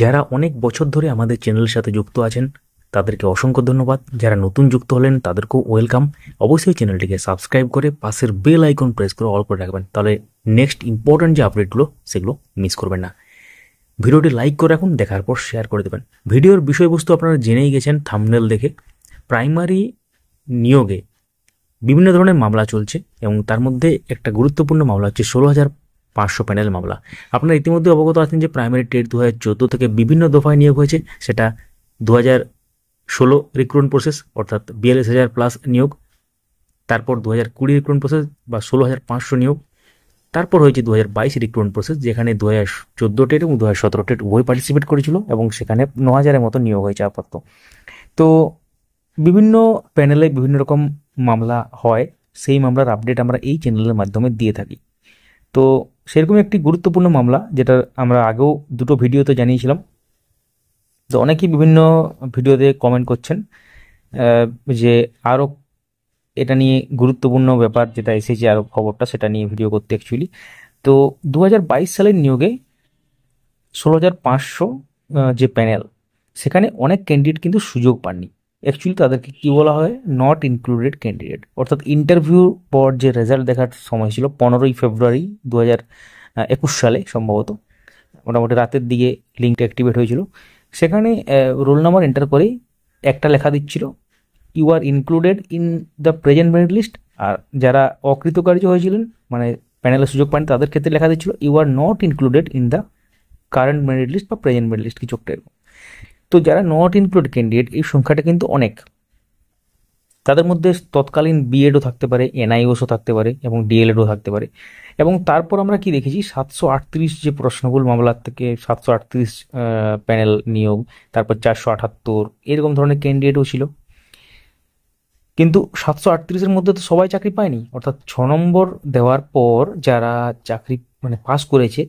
যারা অনেক বছর ধরে আমাদের চ্যানেলের সাথে যুক্ত আছেন তাদেরকে অসংখ্য ধন্যবাদ। যারা নতুন যুক্ত হলেন তাদেরকেও ওয়েলকাম। অবশ্যই চ্যানেলটিকে সাবস্ক্রাইব করে পাশের বেল আইকন প্রেস করে অল করে রাখবেন, তাহলে নেক্সট ইম্পর্টেন্ট যে আপডেটগুলো সেগুলো মিস করবেন না। ভিডিওটি লাইক করে রাখুন, দেখার পর শেয়ার করে দেবেন। ভিডিওর বিষয়বস্তু আপনারা জেনেই গেছেন থাম্বনেল দেখে। প্রাইমারি নিয়োগে বিভিন্ন ধরনের মামলা চলছে এবং তার মধ্যে একটা গুরুত্বপূর্ণ মামলা হচ্ছে 16,500 প্যানেল মামলা। আপনারা ইতিমধ্যে অবগত আছেন যে প্রাইমারি টেট 2014 থেকে বিভিন্ন দফায় নিয়োগ হয়েছে। সেটা 2016 রিক্রুটমেন্ট প্রসেস অর্থাৎ 42,000 প্লাস নিয়োগ, তারপর 2020 রিক্রুটমেন্ট প্রসেস বা 16,500 নিয়োগ, তারপর হয়েছে 2022 রিক্রুটমেন্ট প্রসেস যেখানে 2014 টেট এবং 2017 টেট উভয় পার্টিসিপেট করেছিল এবং সেখানে 9,000-এর মতো নিয়োগ হয়েছে আপাতত। তো বিভিন্ন প্যানেলে বিভিন্ন রকম মামলা হয়, সেই মামলার আপডেট আমরা এই চ্যানেলের মাধ্যমে দিয়ে থাকি। তো সেরকম একটি গুরুত্বপূর্ণ মামলা যেটা আমরা আগেও দুটো ভিডিওতে জানিয়েছিলাম। তো অনেকেই বিভিন্ন ভিডিওতে কমেন্ট করছেন যে আরও এটা নিয়ে গুরুত্বপূর্ণ ব্যাপার যেটা এসেছে আরও খবরটা সেটা নিয়ে ভিডিও করতে অ্যাকচুয়ালি। তো 2022 সালের নিয়োগে 16,500 যে প্যানেল, সেখানে অনেক ক্যান্ডিডেট কিন্তু সুযোগ পাননি। অ্যাকচুয়ালি তাদেরকে কি বলা হয়, নট ইনক্লুডেড ক্যান্ডিডেট। অর্থাৎ ইন্টারভিউ পর যে রেজাল্ট দেখার সময় ছিল 15ই ফেব্রুয়ারি 2021 সালে সম্ভবত, মোটামুটি রাতের দিকে লিঙ্কটা অ্যাক্টিভেট হয়েছিল। সেখানে রোল নাম্বার এন্টার করেই একটা লেখা দিচ্ছিল you are included in the present merit list, আর যারা অকৃতকার্য হয়েছিলেন মানে প্যানেলের সুযোগ পান তাদের ক্ষেত্রে লেখা দিচ্ছিল you are not included in the current merit list বা প্রেজেন্ট মেরিট লিস্ট, কিছু একটা এরকম। তো যারা নট ইনক্লুড ক্যান্ডিডেট এই সংখ্যাটা কিন্তু অনেক। তাদের মধ্যে তৎকালীন বিএডও থাকতে পারে, এনআইওসও থাকতে পারে এবং ডিএলএডও থাকতে পারে। এবং তারপর আমরা কি দেখেছি, 738 যে প্রশ্নগুলো মামলার থেকে 738 প্যানেল নিয়োগ, তারপর 478 এরকম ধরনের ক্যান্ডিডেটও ছিল। কিন্তু 738-এর মধ্যে তো সবাই চাকরি পায়নি। অর্থাৎ 6 নম্বর দেওয়ার পর যারা চাকরি মানে পাস করেছে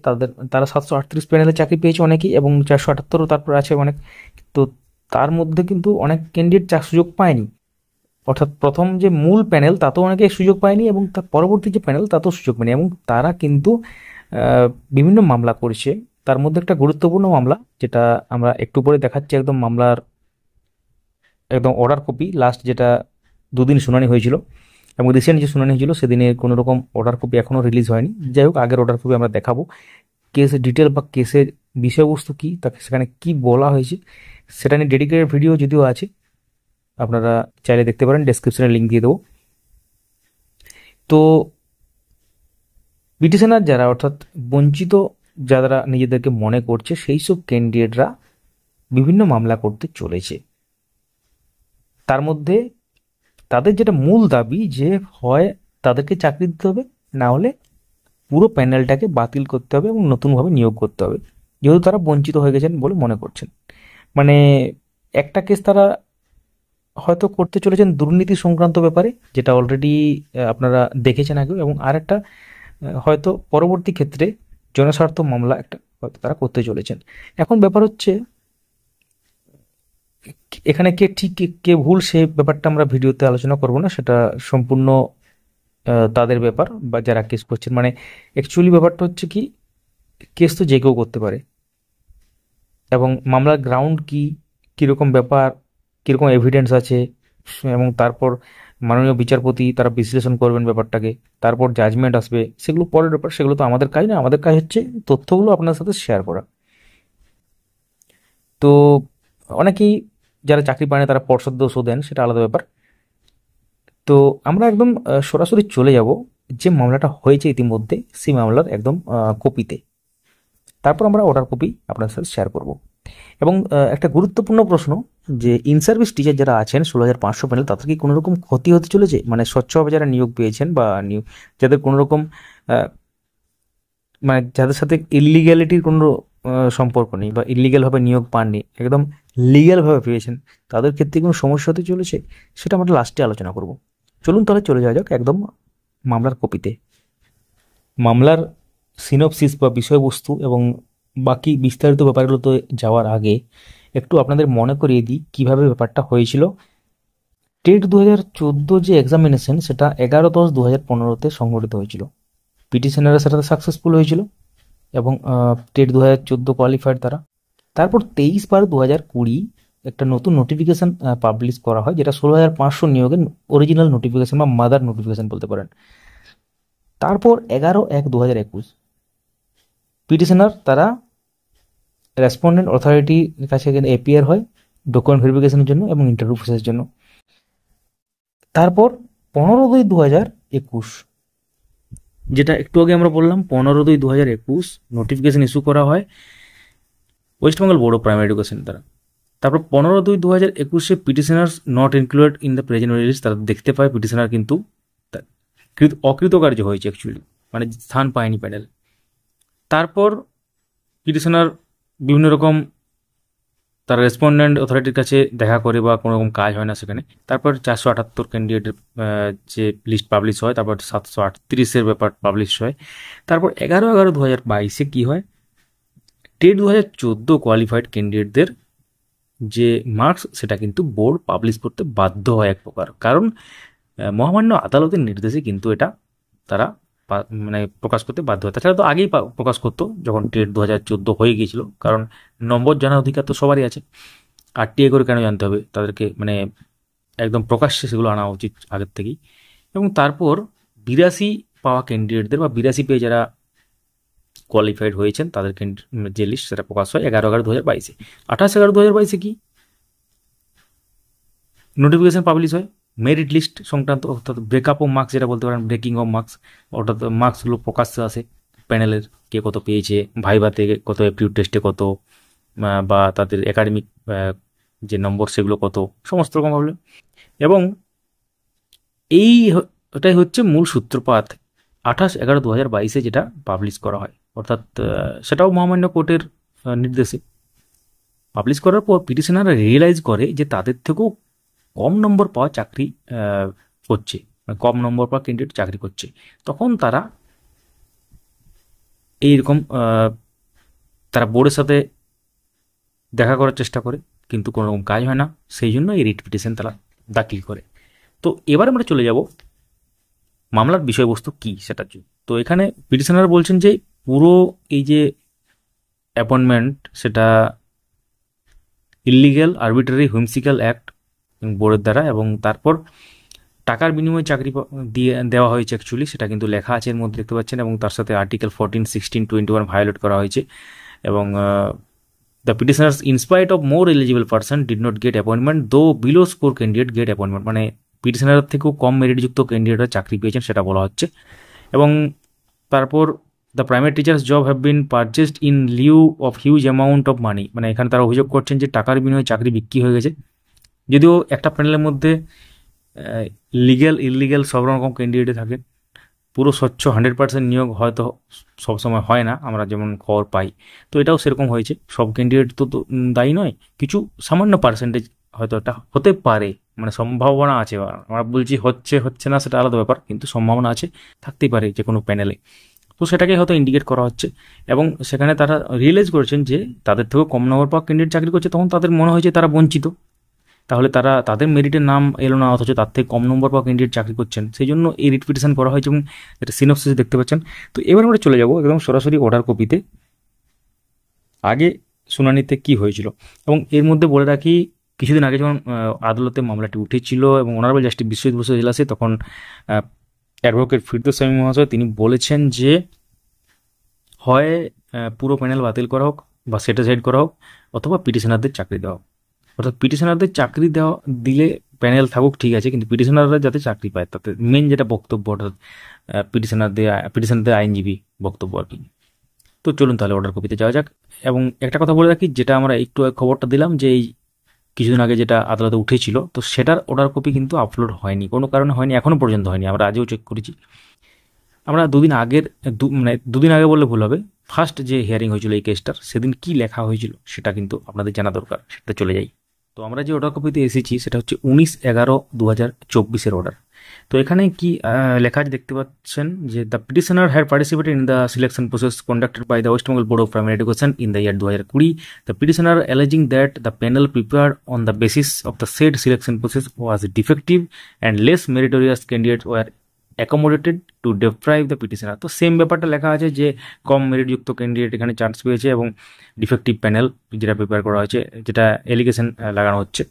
তারা 738 প্যানেলে চাকরি পেয়েছে অনেকেই, এবং 478ও তারপর আছে অনেক। তো তার মধ্যে কিন্তু অনেক ক্যান্ডিডেট সুযোগ পায়নি। অর্থাৎ প্রথম যে মূল প্যানেল তাতেও অনেকে সুযোগ পায়নি এবং তার পরবর্তী যে প্যানেল তাতেও সুযোগ পায়নি, এবং তারা কিন্তু বিভিন্ন মামলা করছে। তার মধ্যে একটা গুরুত্বপূর্ণ মামলা যেটা আমরা একটু পরে দেখাচ্ছি, একদম মামলার একদম অর্ডার কপি, লাস্ট যেটা দুদিন শুনানি হয়েছিল এবং রিসেন্ট যে শুনানি হয়েছিল সেদিনে কোনো রকম অর্ডার কপি এখনও রিলিজ হয়নি। যাই হোক, আগের অর্ডার কপি আমরা দেখাবো। কেসের ডিটেল বা কেসের বিষয়বস্তু কী, তাকে সেখানে কি বলা হয়েছে সেটা নিয়ে ডেডিকেটেড ভিডিও যদিও আছে, আপনারা চাইলে দেখতে পারেন, ডেসক্রিপশনে লিঙ্ক দিয়ে দেবো। তো পিটিশনার যারা অর্থাৎ বঞ্চিত যারা নিজেদেরকে মনে করছে সেই সব ক্যান্ডিডেটরা বিভিন্ন মামলা করতে চলেছে। তার মধ্যে তাদের যেটা মূল দাবি যে হয় তাদেরকে চাকরি দিতে হবে, না হলে পুরো প্যানেলটাকে বাতিল করতে হবে এবং নতুনভাবে নিয়োগ করতে হবে, যেহেতু তারা বঞ্চিত হয়ে গেছেন বলে মনে করছেন। মানে একটা কেস তারা হয়তো করতে চলেছেন দুর্নীতি সংক্রান্ত ব্যাপারে, যেটা অলরেডি আপনারা দেখেছেন আগেও, এবং আরেকটা হয়তো পরবর্তী ক্ষেত্রে জনস্বার্থ মামলা একটা হয়তো তারা করতে চলেছেন। এখন ব্যাপার হচ্ছে এখানে কে ঠিক কে ভুল সে ব্যাপারটা আমরা ভিডিওতে আলোচনা করব না, সেটা সম্পূর্ণ তাদের ব্যাপার বা যারা কেস করছেন। মানে অ্যাকচুয়ালি ব্যাপারটা হচ্ছে কি, কেস তো যে কেউ করতে পারে, এবং মামলার গ্রাউন্ড কি, কীরকম ব্যাপার, কীরকম এভিডেন্স আছে, এবং তারপর মাননীয় বিচারপতি তারা বিশ্লেষণ করবেন ব্যাপারটাকে, তারপর জাজমেন্ট আসবে, সেগুলো পরের ব্যাপার, সেগুলো তো আমাদের কাজ না। আমাদের কাজ হচ্ছে তথ্যগুলো আপনার সাথে শেয়ার করা। তো অনেকেই যারা চাকরি পায় না তারা পর্ষদ দোষও দেন, সেটা আলাদা ব্যাপার। তো আমরা একদম সরাসরি চলে যাব যে মামলাটা হয়েছে ইতিমধ্যে সেই মামলার একদম কপিতে, তারপর আমরা অর্ডার কপি আপনার সাথে শেয়ার করব। এবং একটা গুরুত্বপূর্ণ প্রশ্ন, যে ইন সার্ভিস টিচার যারা আছেন 16,500 প্যানেল, তাদের কি কোনো রকম ক্ষতি হতে চলেছে? মানে স্বচ্ছভাবে যারা নিয়োগ পেয়েছেন বা যাদের কোনো রকম মানে যাদের সাথে ইলিগ্যালিটির কোনো সম্পর্ক নেই বা ইলিগ্যালভাবে নিয়োগ পাননি, একদম লিগ্যালভাবে পেয়েছেন, তাদের ক্ষেত্রে কোনো সমস্যা হতে চলেছে, সেটা আমরা লাস্টে আলোচনা করব। চলুন তাহলে চলে যাওয়া যাক একদম মামলার কপিতে। মামলার সিনপসিস বা বিষয়বস্তু এবং বাকি বিস্তারিত ব্যাপারগুলোতে যাওয়ার আগে একটু আপনাদের মনে করিয়ে দিই কীভাবে ব্যাপারটা হয়েছিল। টেট 2014 যে এক্সামিনেশন, সেটা 11/10/2015 সংগঠিত হয়েছিল। পিটিশনাররা সেটাতে সাকসেসফুল হয়েছিল এবং টেট 2014 কোয়ালিফাইড তারা। তারপর 23/12/2020 একটা নতুন নোটিফিকেশন পাবলিশ করা হয়, যেটা 16,500 নিয়োগের অরিজিনাল নোটিফিকেশন বা মাদার নোটিফিকেশন বলতে পারেন। তারপর 11/1/2021 পিটিশনার তারা রেসপন্ডেন্ট অথরিটির কাছে এপিয়ার হয় ডকুমেন্ট ভেরিফিকেশনের জন্য এবং ইন্টারভিউ প্রসেসের জন্য। তারপর 15/2/2021, যেটা একটু আগে আমরা বললাম, 15/2/2021 নোটিফিকেশন ইস্যু করা হয় West Bengal board of primary education দ্বারা। তারপর 15/2/2021 petitioners not included in the present list, তারা দেখতে পায় পিটিশনার কিন্তু অকৃতকার্য হয়েছে অ্যাকচুয়ালি, মানে স্থান পায়নি প্যানেল। তারপর পিটিশনার বিভিন্ন রকম তার রেসপন্ডেন্ট অথরিটির কাছে দেখা করে বা কোনো রকম কাজ হয় না সেখানে। তারপর 478 ক্যান্ডিডেটের যে লিস্ট পাবলিশ হয়, তারপর 738-এর ব্যাপার পাবলিশ হয়। তারপর 11/11/2022 কী হয়, টেট 2014 কোয়ালিফাইড ক্যান্ডিডেটদের যে মার্কস সেটা কিন্তু বোর্ড পাবলিশ করতে বাধ্য হয় এক প্রকার, কারণ মহামান্য আদালতের নির্দেশে কিন্তু এটা তারা মানে প্রকাশ করতে বাধ্য হয়। তাছাড়া তো আগেই প্রকাশ করতো যখন টেট 2014 হয়ে গিয়েছিল, কারণ নম্বর জানার অধিকার তো সবারই আছে। আর টিএ করে কেন জানতে হবে তাদেরকে, মানে একদম প্রকাশ্যে সেগুলো আনা উচিত আগের থেকেই। এবং তারপর 82 পাওয়া ক্যান্ডিডেটদের বা 82 পেয়ে যারা কোয়ালিফাইড হয়েছেন তাদের যে লিস্ট সেটা প্রকাশ হয় 11/11/2022। 28/11/2022 কি নোটিফিকেশন পাবলিশ হয় মেরিট লিস্ট সংক্রান্ত, অর্থাৎ ব্রেকআপ অফ মার্কস যেটা বলতে পারেন, ব্রেকিং অফ মার্কস, অর্থাৎ মার্কসগুলো প্রকাশ্যে আসে প্যানেলের, কে কত পেয়েছে, ভাইভাতে কত, অ্যাপটিটিউড টেস্টে কত, বা তাদের একাডেমিক যে নম্বর সেগুলো কত, সমস্ত রকম ভাবে। এবং এটাই হচ্ছে মূল সূত্রপাত 28/11/2022 যেটা পাবলিশ করা হয়, অর্থাৎ সেটাও মহামান্য কোর্টের নির্দেশে। পাবলিশ করার পর পিটিশনাররা রিয়েলাইজ করে যে তাদের থেকেও কম নম্বর পাওয়া চাকরি করছে, কম নম্বর পাওয়া ক্যান্ডিডেট চাকরি করছে। তখন তারা এইরকম তারা বোর্ডের সাথে দেখা করার চেষ্টা করে, কিন্তু কোনো রকম কাজ হয় না, সেই জন্য এই রিট পিটিশন তারা দাখিল করে। তো এবার আমরা চলে যাব মামলার বিষয়বস্তু কী সেটার জন্য। তো এখানে পিটিশনার বলছেন যে পুরো এই যে অ্যাপয়েন্টমেন্ট সেটা ইলিগ্যাল, আরবিট্রারি, হুইমসিক্যাল অ্যাক্ট বোর্ডের দ্বারা, এবং তারপর টাকার বিনিময়ে চাকরি দিয়ে দেওয়া হয়েছে অ্যাকচুয়ালি, সেটা কিন্তু লেখা আছে এর মধ্যে দেখতে পাচ্ছেন। এবং তার সাথে আর্টিকেল 14, 16, 21 ভায়োলেট করা হয়েছে। এবং the petitioners in spite of more eligible person did not get appointment though below score candidate get appointment, মানে পিটিশনার থেকেও কম মেরিটযুক্ত ক্যান্ডিডেটরা চাকরি পেয়েছেন সেটা বলা হচ্ছে। এবং তারপর the primary teachers job have been purchased in Liu of huge amount of money, মানে এখানে তারা অভিযোগ করছেন যে টাকার বিনিময়ে চাকরি বিক্রি হয়ে গেছে। যদিও একটা প্যানেলের মধ্যে লিগ্যাল ইলিগ্যাল সব রকম ক্যান্ডিডেট থাকে, পুরো স্বচ্ছ 100% নিয়োগ হয়তো সবসময় হয় না, আমরা যেমন খবর পাই। তো এটাও সেরকম হয়েছে, সব ক্যান্ডিডেট তো দায়ী নয়, কিছু সামান্য পার্সেন্টেজ হয়তো এটা হতে পারে, মানে সম্ভাবনা আছে। আমরা বলছি হচ্ছে না সেটা আলাদা ব্যাপার, কিন্তু সম্ভাবনা আছে, থাকতেই পারে যে কোনো প্যানেলে। তো সেটাকে হয়তো ইন্ডিকেট করা হচ্ছে। এবং সেখানে তারা রিয়েলাইজ করেছেন যে তাদের থেকেও কম নম্বর পাওয়া ক্যান্ডিডেট চাকরি করছে, তখন তাদের মনে হয়েছে তারা বঞ্চিত, তাহলে তাদের মেরিটের নাম এলো না, অথচ তার থেকে কম নম্বর পাওয়া ক্যান্ডিডেট চাকরি করছেন, সেই জন্য এই রিট পিটিশন করা হয়েছে। এবং এটা সিনপসিস দেখতে পাচ্ছেন। তো এবার আমরা চলে যাব একদম সরাসরি অর্ডার কপিতে, আগে শুনানিতে কি হয়েছিল। এবং এর মধ্যে বলে রাখি, কিছুদিন আগে যখন আদালতে মামলাটি উঠেছিল এবং অনারেবল জাস্টিস বিশ্বজিৎ বসু এজলাসে, তখন অ্যাডভোকেট ফিরদৌস সামি মহাশয় তিনি বলেছেন যে হয় পুরো প্যানেল বাতিল করা হোক বা সেট অ্যাসাইড করা হোক, অথবা পিটিশনারদের চাকরি দেওয়া হোক। অর্থাৎ পিটিশনারদের চাকরি দিলে প্যানেল থাকুক ঠিক আছে, কিন্তু পিটিশনাররা যাতে চাকরি পায়, তাতে মেন যেটা বক্তব্য, অর্থাৎ পিটিশনারদের আইনজীবী বক্তব্য আর কি। তো চলুন তাহলে অর্ডার কপিতে যাওয়া যাক। এবং একটা কথা বলে রাখি, যেটা আমরা একটু খবরটা দিলাম যে এই কিছুদিন আগে যেটা আদালতে উঠেছিল, তো সেটার অর্ডার কপি কিন্তু আপলোড হয়নি, কোনো কারণে হয়নি, এখনও পর্যন্ত হয়নি। আমরা আজও চেক করেছি। আমরা দুদিন আগে বললে ভুল হবে, ফার্স্ট যে হিয়ারিং হয়েছিল এই কেসটার, সেদিন কি লেখা হয়েছিল সেটা কিন্তু আপনাদের জানা দরকার, সেটা চলে যাই। তো আমরা যে অর্ডার কপিতে এসেছি সেটা হচ্ছে 19/11/2024 অর্ডার। তো এখানে কি লেখা আছে দেখতে পাচ্ছেন যে the petitioner had participated in the selection process conducted by the West Bengal board of primary education in the year 2020। The petitioner alleging that the panel prepared on the basis of the said selection process was defective and less meritorious candidates were accommodated to deprive the petitioner. তো same ব্যাপারটা লেখা আছে যে কম মেরিটযুক্ত candidate এখানে chance পেয়েছে এবং defective panel যেটা prepare করা হয়েছে, যেটা এলিগেশন লাগানো হচ্ছে।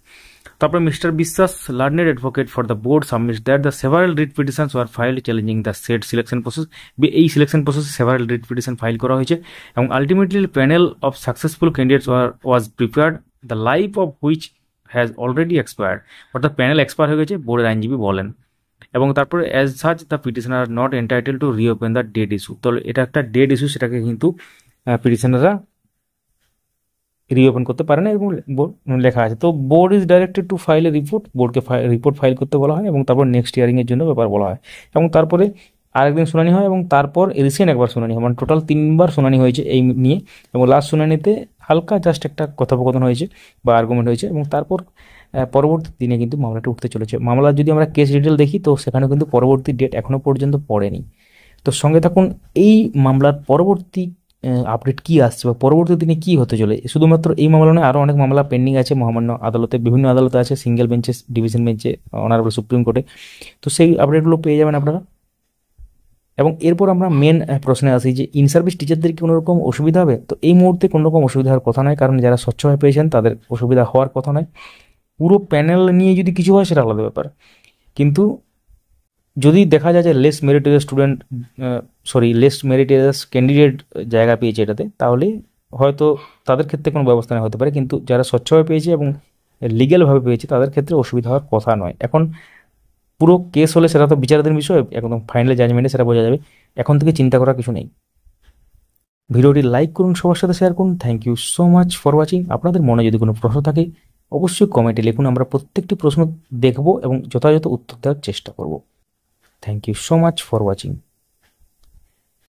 তারপরে mister Biswas, learned advocate for the board, submits that the several writ petitions were filed challenging the set selection process. এই সিলেকশন প্রসেসে সেভারাল রিট পিটিশন ফাইল করা হয়েছে এবং ultimately panel of successful candidates was prepared, the life of which has already expired. অর্থাৎ panel expire হয়ে গেছে, বোর্ডের আইনজীবী বলেন। এবং তারপরে as such the petitioner are not entitle to reopen the dead issue. তো এটা একটা ডেড ইস্যু, সেটাকে কিন্তু পিটিশনাররা রিওপেন করতে পারে না এবং লেখা আছে। তো board is directed to file A report, বোর্ডকে রিপোর্ট ফাইল করতে বলা হয় এবং তারপর নেক্সট হিয়ারিংয়ের জন্য ব্যাপার বলা হয় এবং তারপরে আরেকদিন শুনানি হয় এবং তারপর রিসেন্ট একবার শুনানি হয়, মানে টোটাল 3বার শুনানি হয়েছে এই নিয়ে। এবং লাস্ট শুনানিতে হালকা জাস্ট একটা কথোপকথন হয়েছে বা আর্গুমেন্ট হয়েছে এবং তারপর পরবর্তী দিনে কিন্তু মামলাটা উঠতে চলেছে। মামলার যদি আমরা কেস ডিটেল দেখি তো সেখানে কিন্তু পরবর্তী ডেট এখনও পর্যন্ত পড়েনি। তো সঙ্গে থাকুন, এই মামলার পরবর্তী আপডেট কি আসছে বা পরবর্তী দিনে কি হতে চলে। শুধুমাত্র এই মামলা নয়, আরও অনেক মামলা পেন্ডিং আছে মহামান্য আদালতে, বিভিন্ন আদালতে আছে, সিঙ্গেল বেঞ্চে, ডিভিশন বেঞ্চে, অনারেবল সুপ্রিম কোর্টে। তো সেই আপডেটগুলো পেয়ে যাবেন আপনারা। এবং এরপর আমরা মেন প্রশ্নে আসি যে ইন সার্ভিস টিচারদের কি কোনোরকম অসুবিধা হবে। তো এই মুহূর্তে কোনোরকম অসুবিধা হওয়ার কথা নয়, কারণ যারা স্বচ্ছভাবে পেয়েছেন তাদের অসুবিধা হওয়ার কথা নয়। পুরো প্যানেল নিয়ে যদি কিছু হয় সেটা আলাদা ব্যাপার, কিন্তু যদি দেখা যায় যে লেস মেরিটোরিয়াস ক্যান্ডিডেট জায়গা পেয়েছে এটাতে, তাহলে হয়তো তাদের ক্ষেত্রে কোনো ব্যবস্থা নেওয়া হতে পারে। কিন্তু যারা স্বচ্ছভাবে পেয়েছে এবং লিগ্যালভাবে পেয়েছে তাদের ক্ষেত্রে অসুবিধা হওয়ার কথা নয়। এখন পুরো কেস হলে সেটা তো বিচারাধীন বিষয়, একদম ফাইনাল জাজমেন্টে সেটা বোঝা যাবে। এখন থেকে চিন্তা করার কিছু নেই। ভিডিওটি লাইক করুন, সবার সাথে শেয়ার করুন। Thank you so much for watching. আপনাদের মনে যদি কোনো প্রশ্ন থাকে অবশ্যই কমেন্টে লিখুন, আমরা প্রত্যেকটি প্রশ্ন দেখব এবং যথাযথ উত্তর দেওয়ার চেষ্টা করব। Thank you so much for watching.